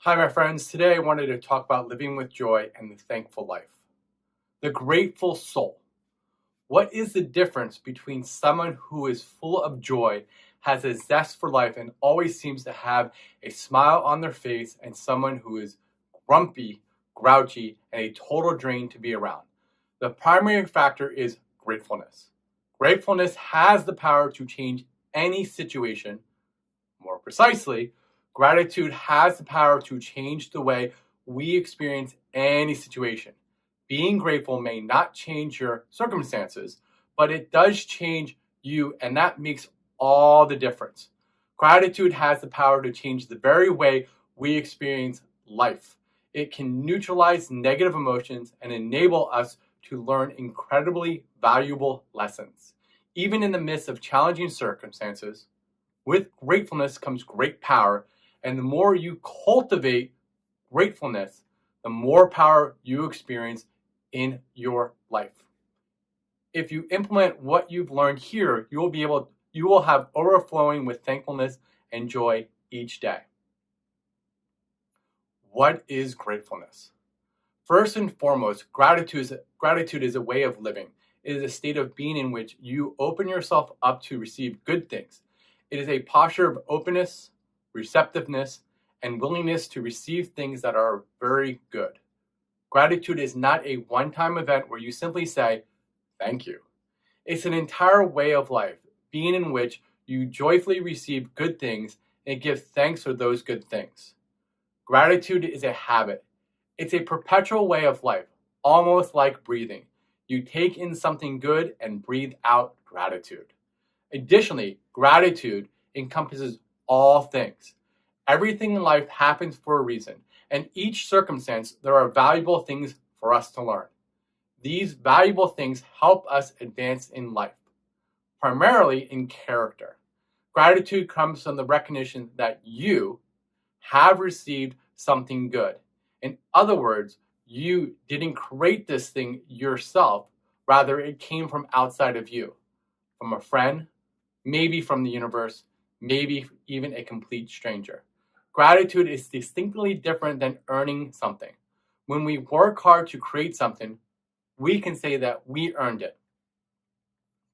Hi, my friends. Today I wanted to talk about living with joy and the thankful life. The grateful soul. What is the difference between someone who is full of joy, has a zest for life, and always seems to have a smile on their face, and someone who is grumpy, grouchy, and a total drain to be around? The primary factor is gratefulness. Gratefulness has the power to change any situation. More precisely, gratitude has the power to change the way we experience any situation. Being grateful may not change your circumstances, but it does change you, and that makes all the difference. Gratitude has the power to change the very way we experience life. It can neutralize negative emotions and enable us to learn incredibly valuable lessons. Even in the midst of challenging circumstances, with gratefulness comes great power, and the more you cultivate gratefulness, the more power you experience in your life. If you implement what you've learned here, you will have overflowing with thankfulness and joy each day. What is gratefulness? First and foremost, gratitude is a way of living. It is a state of being in which you open yourself up to receive good things. It is a posture of openness, receptiveness, and willingness to receive things that are very good. Gratitude is not a one-time event where you simply say, thank you. It's an entire way of life, being in which you joyfully receive good things and give thanks for those good things. Gratitude is a habit. It's a perpetual way of life, almost like breathing. You take in something good and breathe out gratitude. Additionally, gratitude encompasses all things. Everything in life happens for a reason, and each circumstance there are valuable things for us to learn. These valuable things help us advance in life, primarily in character. Gratitude comes from the recognition that you have received something good. In other words, you didn't create this thing yourself, rather it came from outside of you, from a friend, maybe from the universe, maybe even a complete stranger. Gratitude is distinctly different than earning something. When we work hard to create something, we can say that we earned it.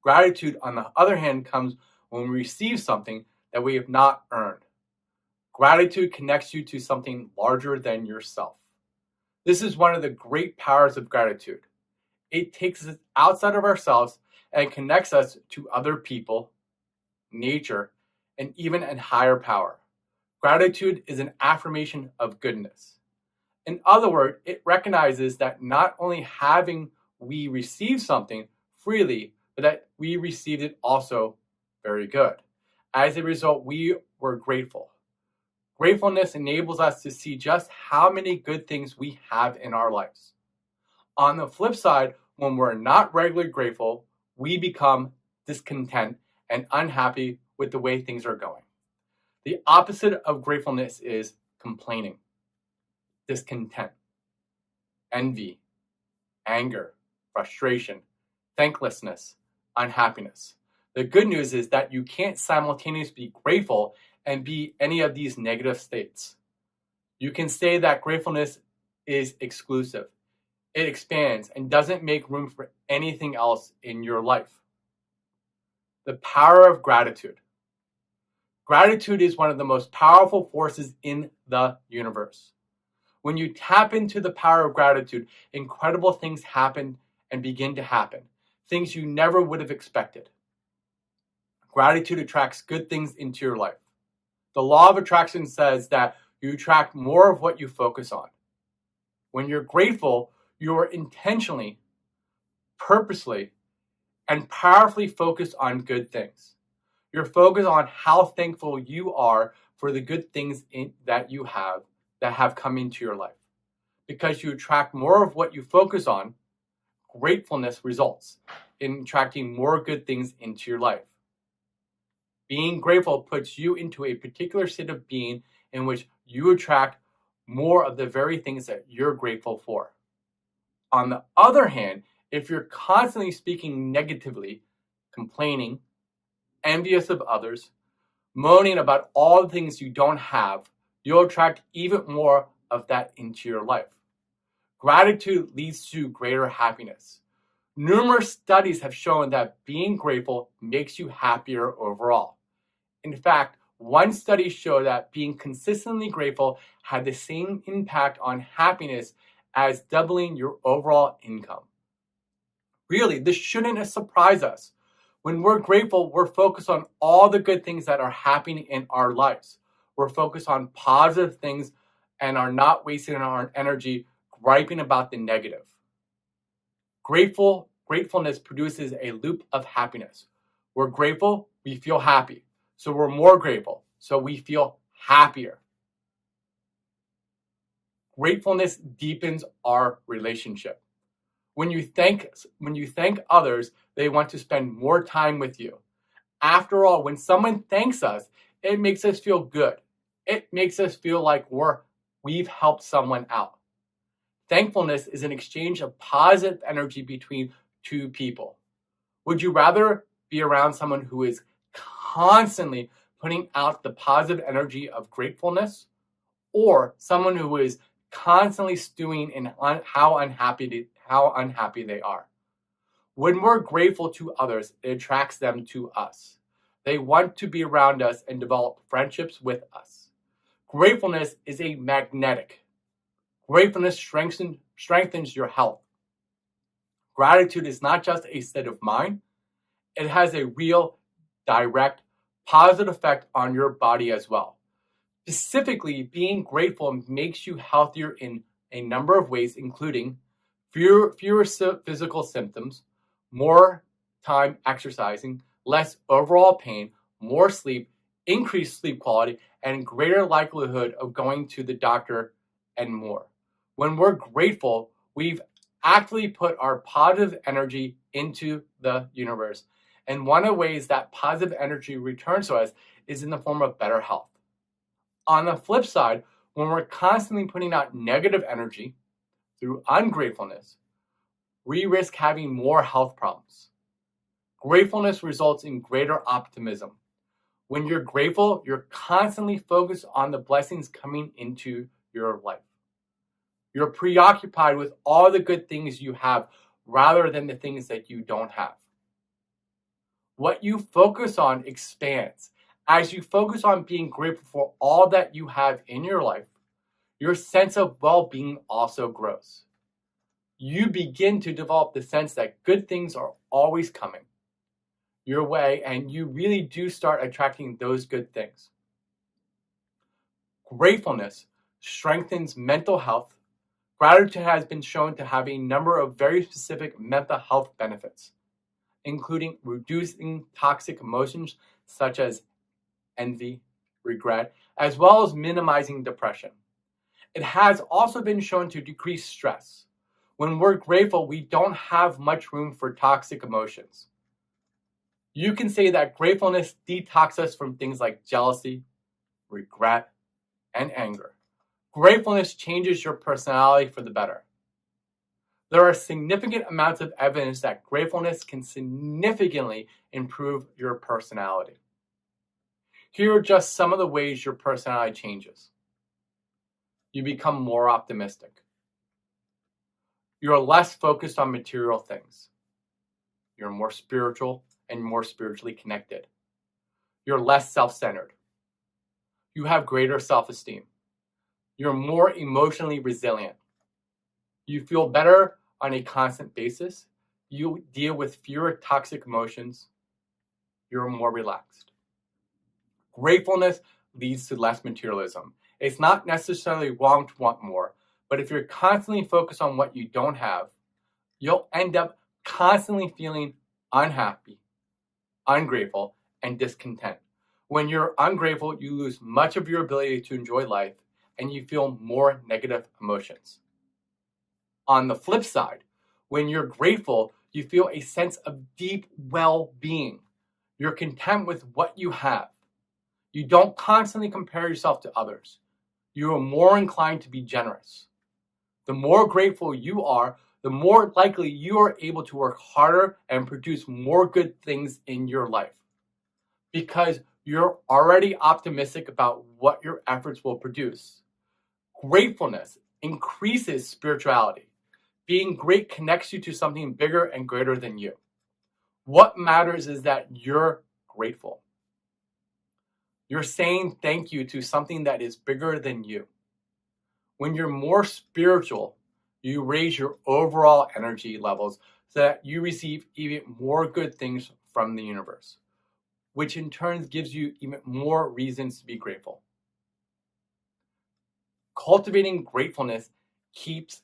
Gratitude, on the other hand, comes when we receive something that we have not earned. Gratitude connects you to something larger than yourself. This is one of the great powers of gratitude. It takes us outside of ourselves and connects us to other people, nature, and even a higher power. Gratitude is an affirmation of goodness. In other words, it recognizes that not only having we received something freely, but that we received it also very good. As a result, we were grateful. Gratefulness enables us to see just how many good things we have in our lives. On the flip side, when we're not regularly grateful, we become discontent and unhappy with the way things are going. The opposite of gratefulness is complaining, discontent, envy, anger, frustration, thanklessness, unhappiness. The good news is that you can't simultaneously be grateful and be any of these negative states. You can say that gratefulness is exclusive. It expands and doesn't make room for anything else in your life. The power of gratitude. Gratitude is one of the most powerful forces in the universe. When you tap into the power of gratitude, incredible things happen and begin to happen, things you never would have expected. Gratitude attracts good things into your life. The law of attraction says that you attract more of what you focus on. When you're grateful, you are intentionally, purposely, and powerfully focused on good things. You're focused on how thankful you are for the good things that you have that have come into your life. Because you attract more of what you focus on, gratefulness results in attracting more good things into your life. Being grateful puts you into a particular state of being in which you attract more of the very things that you're grateful for. On the other hand, if you're constantly speaking negatively, complaining, envious of others, moaning about all the things you don't have, you'll attract even more of that into your life. Gratitude leads to greater happiness. Numerous studies have shown that being grateful makes you happier overall. In fact, one study showed that being consistently grateful had the same impact on happiness as doubling your overall income. Really, this shouldn't surprise us. When we're grateful, we're focused on all the good things that are happening in our lives. We're focused on positive things and are not wasting our energy griping about the negative. Gratefulness produces a loop of happiness. We're grateful, we feel happy. So we're more grateful, so we feel happier. Gratefulness deepens our relationship. When you thank others, they want to spend more time with you. After all, when someone thanks us, it makes us feel good. It makes us feel like we've helped someone out. Thankfulness is an exchange of positive energy between two people. Would you rather be around someone who is constantly putting out the positive energy of gratefulness, or someone who is constantly stewing in how unhappy they are? When we're grateful to others, it attracts them to us. They want to be around us and develop friendships with us. Gratefulness is a magnetic. Gratefulness strengthens your health. Gratitude is not just a state of mind, it has a real, direct, positive effect on your body as well. Specifically, being grateful makes you healthier in a number of ways, including fewer physical symptoms, more time exercising, less overall pain, more sleep, increased sleep quality, and greater likelihood of going to the doctor, and more. When we're grateful, we've actively put our positive energy into the universe. And one of the ways that positive energy returns to us is in the form of better health. On the flip side, when we're constantly putting out negative energy through ungratefulness, we risk having more health problems. Gratefulness results in greater optimism. When you're grateful, you're constantly focused on the blessings coming into your life. You're preoccupied with all the good things you have rather than the things that you don't have. What you focus on expands. As you focus on being grateful for all that you have in your life, your sense of well-being also grows. You begin to develop the sense that good things are always coming your way, and you really do start attracting those good things. Gratefulness strengthens mental health. Gratitude has been shown to have a number of very specific mental health benefits, including reducing toxic emotions such as envy, regret, as well as minimizing depression. It has also been shown to decrease stress. When we're grateful, we don't have much room for toxic emotions. You can say that gratefulness detoxes us from things like jealousy, regret, and anger. Gratefulness changes your personality for the better. There are significant amounts of evidence that gratefulness can significantly improve your personality. Here are just some of the ways your personality changes. You become more optimistic. You're less focused on material things. You're more spiritual and more spiritually connected. You're less self-centered. You have greater self-esteem. You're more emotionally resilient. You feel better on a constant basis. You deal with fewer toxic emotions. You're more relaxed. Gratefulness leads to less materialism. It's not necessarily wrong to want more, but if you're constantly focused on what you don't have, you'll end up constantly feeling unhappy, ungrateful, and discontent. When you're ungrateful, you lose much of your ability to enjoy life, and you feel more negative emotions. On the flip side, when you're grateful, you feel a sense of deep well-being. You're content with what you have. You don't constantly compare yourself to others. You are more inclined to be generous. The more grateful you are, the more likely you are able to work harder and produce more good things in your life. Because You're already optimistic about what your efforts will produce. Gratefulness increases spirituality. Being great connects you to something bigger and greater than you. What matters is that you're grateful. You're saying thank you to something that is bigger than you. When you're more spiritual, you raise your overall energy levels so that you receive even more good things from the universe, which in turn gives you even more reasons to be grateful. Cultivating gratefulness keeps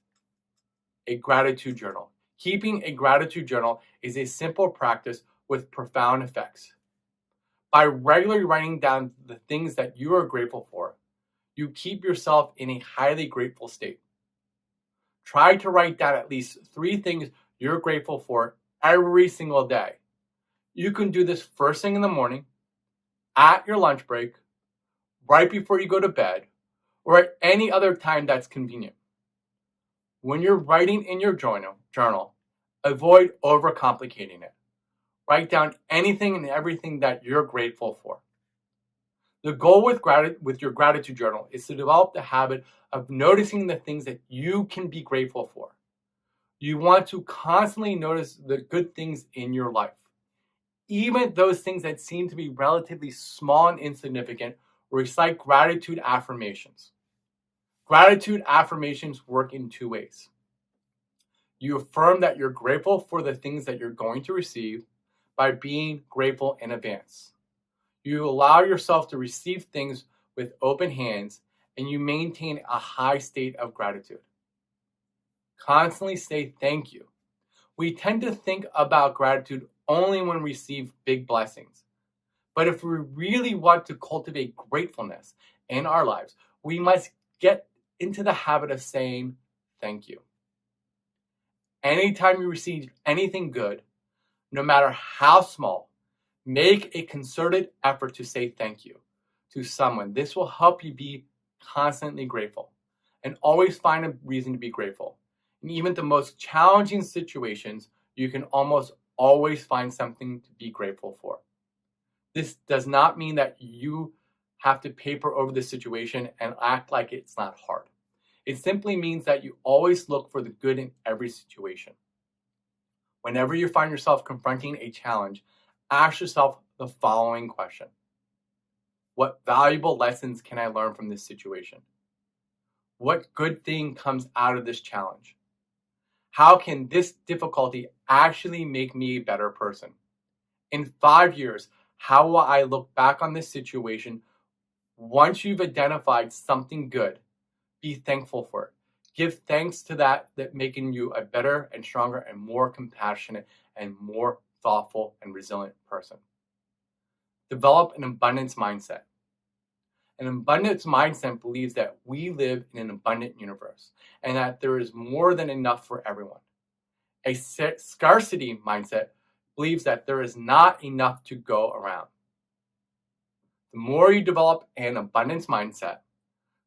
a gratitude journal. Keeping a gratitude journal is a simple practice with profound effects. By regularly writing down the things that you are grateful for, you keep yourself in a highly grateful state. Try to write down at least 3 things you're grateful for every single day. You can do this first thing in the morning, at your lunch break, right before you go to bed, or at any other time that's convenient. When you're writing in your journal, avoid overcomplicating it. Write down anything and everything that you're grateful for. The goal with your gratitude journal is to develop the habit of noticing the things that you can be grateful for. You want to constantly notice the good things in your life. Even those things that seem to be relatively small and insignificant, recite gratitude affirmations. Gratitude affirmations work in 2 ways. You affirm that you're grateful for the things that you're going to receive by being grateful in advance. You allow yourself to receive things with open hands, and you maintain a high state of gratitude. Constantly say thank you. We tend to think about gratitude only when we receive big blessings. But if we really want to cultivate gratefulness in our lives, we must get into the habit of saying thank you. Anytime you receive anything good, no matter how small, make a concerted effort to say thank you to someone. This will help you be constantly grateful and always find a reason to be grateful. In even the most challenging situations, you can almost always find something to be grateful for. This does not mean that you have to paper over the situation and act like it's not hard. It simply means that you always look for the good in every situation. Whenever you find yourself confronting a challenge, ask yourself the following question. What valuable lessons can I learn from this situation? What good thing comes out of this challenge? How can this difficulty actually make me a better person? In 5 years, how will I look back on this situation? Once you've identified something good, be thankful for it. Give thanks to that making you a better and stronger and more compassionate and more thoughtful and resilient person. Develop an abundance mindset. An abundance mindset believes that we live in an abundant universe and that there is more than enough for everyone. A scarcity mindset believes that there is not enough to go around. The more you develop an abundance mindset,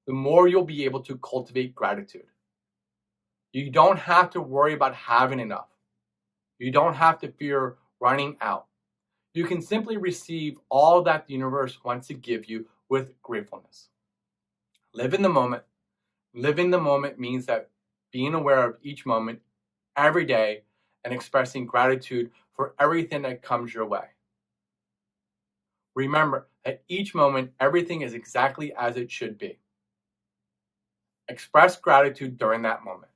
the more you'll be able to cultivate gratitude. You don't have to worry about having enough. You don't have to fear running out. You can simply receive all that the universe wants to give you with gratefulness. Live in the moment. Living the moment means that being aware of each moment every day and expressing gratitude for everything that comes your way. Remember, at each moment, everything is exactly as it should be. Express gratitude during that moment.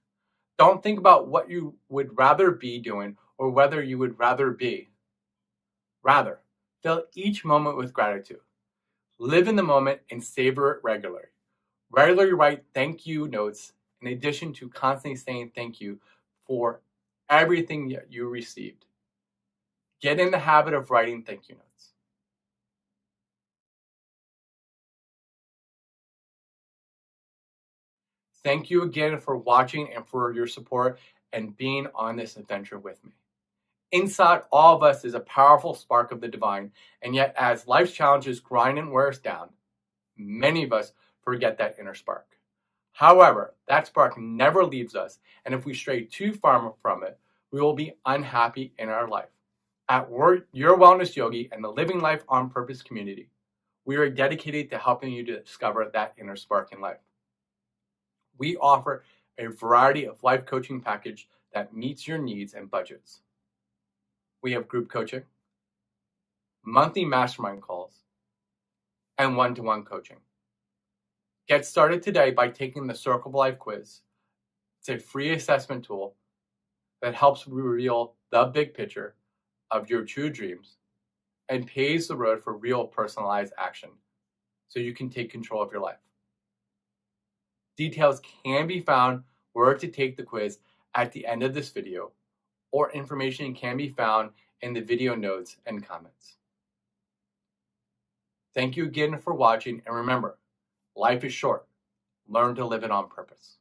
Don't think about what you would rather be doing or whether you would rather be. Rather, fill each moment with gratitude. Live in the moment and savor it regularly. Regularly write thank you notes in addition to constantly saying thank you for everything that you received. Get in the habit of writing thank you notes. Thank you again for watching and for your support and being on this adventure with me. Inside all of us is a powerful spark of the divine, and yet as life's challenges grind and wear us down, many of us forget that inner spark. However, that spark never leaves us, and if we stray too far from it, we will be unhappy in our life. At Your Wellness Yogi and the Living Life on Purpose community, We are dedicated to helping you to discover that inner spark in life. We offer a variety of life coaching package that meets your needs and budgets. We have group coaching, monthly mastermind calls, and one-to-one coaching. Get started today by taking the Circle of Life quiz. It's a free assessment tool that helps reveal the big picture of your true dreams and paves the road for real personalized action so you can take control of your life. Details can be found where to take the quiz at the end of this video, or information can be found in the video notes and comments. Thank you again for watching, and remember, life is short. Learn to live it on purpose.